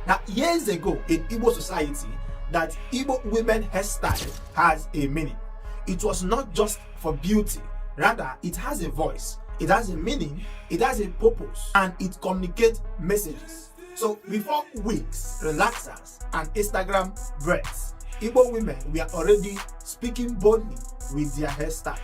Now, years ago in Igbo society, that Igbo women hairstyle has a meaning. It was not just for beauty, rather it has a voice, it has a meaning, it has a purpose, and it communicates messages. So before wigs, relaxers, and Instagram breads, Igbo women were already speaking boldly with their hairstyle.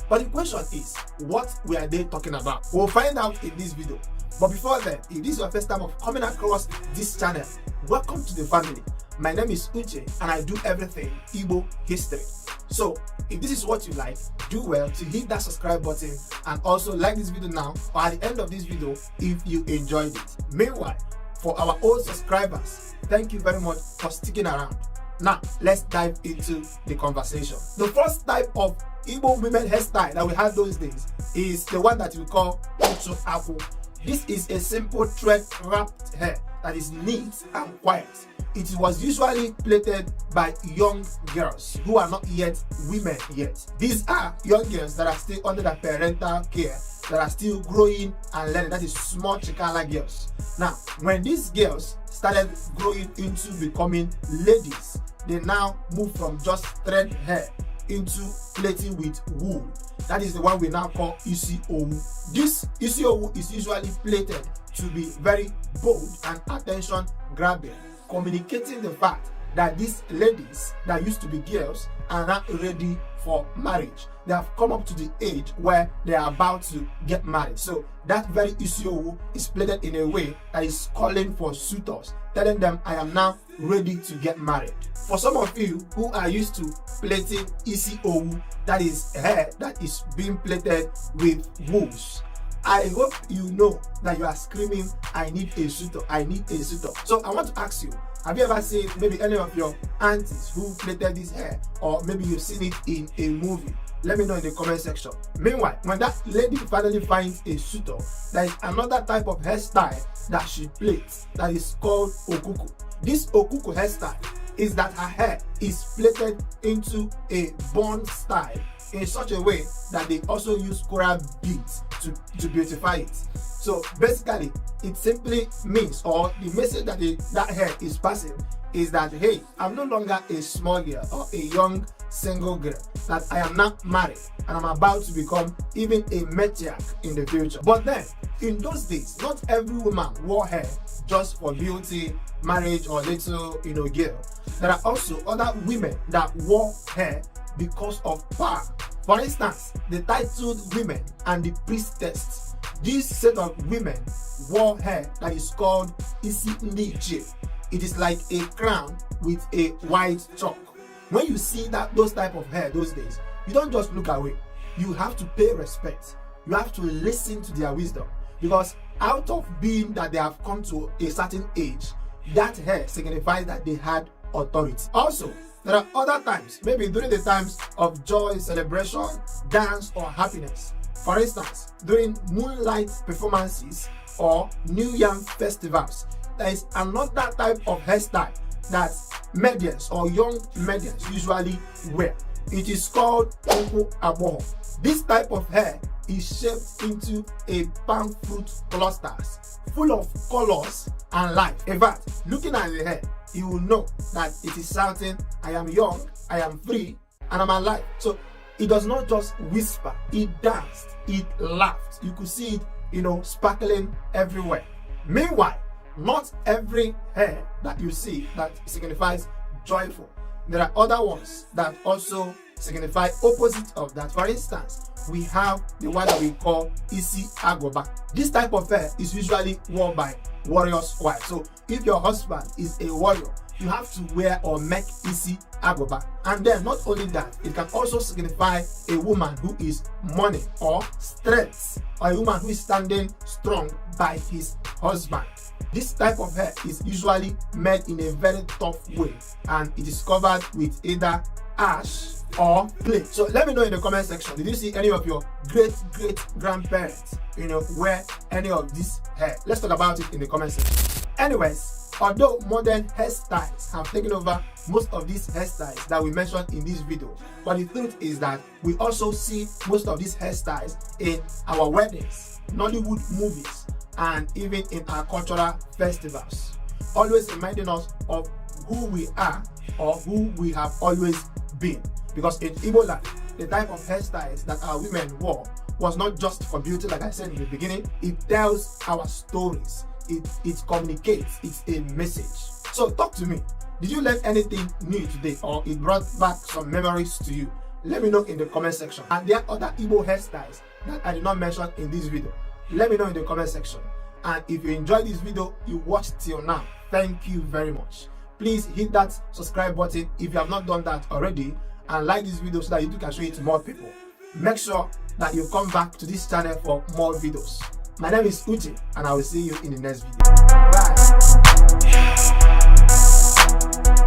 But the question is, what were they talking about? We'll find out in this video. But before then, if this is your first time of coming across this channel, welcome to the family. My name is Uche and I do everything Igbo history. So if this is what you like, do well to hit that subscribe button and also like this video now or at the end of this video if you enjoyed it. Meanwhile, for our old subscribers, thank you very much for sticking around. Now, let's dive into the conversation. The first type of Igbo women hairstyle that we had those days is the one that we call Ucho Apple. This is a simple thread wrapped hair that is neat and quiet. It was usually plaited by young girls who are not yet women yet. These are young girls that are still under their parental care, that are still growing and learning. That is small chikala girls. Now, when these girls started growing into becoming ladies, they now move from just thread hair into plaiting with wool. That is the one we now call isi owu. This isi owu is usually plaited to be very bold and attention grabbing, communicating the fact that these ladies that used to be girls are now ready for marriage. They have come up to the age where they are about to get married. So that very isi owu is plaited in a way that is calling for suitors, telling them, I am now ready to get married. For some of you who are used to plaiting isi owu, that is hair that is being plaited with wools, I hope you know that you are screaming, I need a suitor, I need a suitor. So I want to ask you, have you ever seen maybe any of your aunties who plaited this hair, or maybe you've seen it in a movie? Let me know in the comment section. Meanwhile, when that lady finally finds a suitor, there is another type of hairstyle that she plaits that is called okuku. This okuku hairstyle is that her hair is plaited into a bun style in such a way that they also use coral beads to beautify it. So basically, it simply means, or the message that that hair is passing is that, hey, I'm no longer a small girl or a young single girl, that I am now married and I'm about to become even a matriarch in the future. But then, in those days, not every woman wore hair just for beauty, marriage, or little, girl. There are also other women that wore hair because of power. For instance, the titled women and the priestess. This set of women wore hair that is called isi ndiche. It is like a crown with a white chalk. When you see those type of hair those days, you don't just look away. You have to pay respect. You have to listen to their wisdom, because out of being that they have come to a certain age, that hair signifies that they had authority. Also, there are other times, maybe during the times of joy, celebration, dance, or happiness. For instance, during moonlight performances or New Yam festivals, there is another type of hairstyle that medians or young medians usually wear. It is called Igbo Aboho. This type of hair is shaped into a palm fruit clusters, full of colors and life. In fact, looking at the hair, you will know that it is shouting, I am young, I am free, and I'm alive. So it does not just whisper, it danced, it laughed. You could see it, sparkling everywhere. Meanwhile, not every hair that you see that signifies joyful. There are other ones that also signify opposite of that. For instance, we have the one that we call isi agoba. This type of hair is usually worn by warriors' wives. So if your husband is a warrior, you have to wear or make isi agoba. And then not only that, it can also signify a woman who is mourning or strength, or a woman who is standing strong by his husband. This type of hair is usually made in a very tough way, and it is covered with either ash or clay. So let me know in the comment section, did you see any of your great grandparents wear any of this hair? Let's talk about it in the comment section. Anyways, although modern hairstyles have taken over most of these hairstyles that we mentioned in this video, but the truth is that we also see most of these hairstyles in our weddings, Nollywood movies, and even in our cultural festivals. always reminding us of who we are or who we have always been. Because in Igbo land, the type of hairstyles that our women wore was not just for beauty, like I said in the beginning. It tells our stories. It communicates. It's a message. So talk to me. Did you learn anything new today, or it brought back some memories to you? Let me know in the comment section. And there are other Igbo hairstyles that I did not mention in this video. Let me know in the comment section. And if you enjoyed this video, you watched till now, thank you very much. Please hit that subscribe button if you have not done that already, and like this video so that you can show it to more people. Make sure that you come back to this channel for more videos. My name is Uche, and I will see you in the next video. Bye.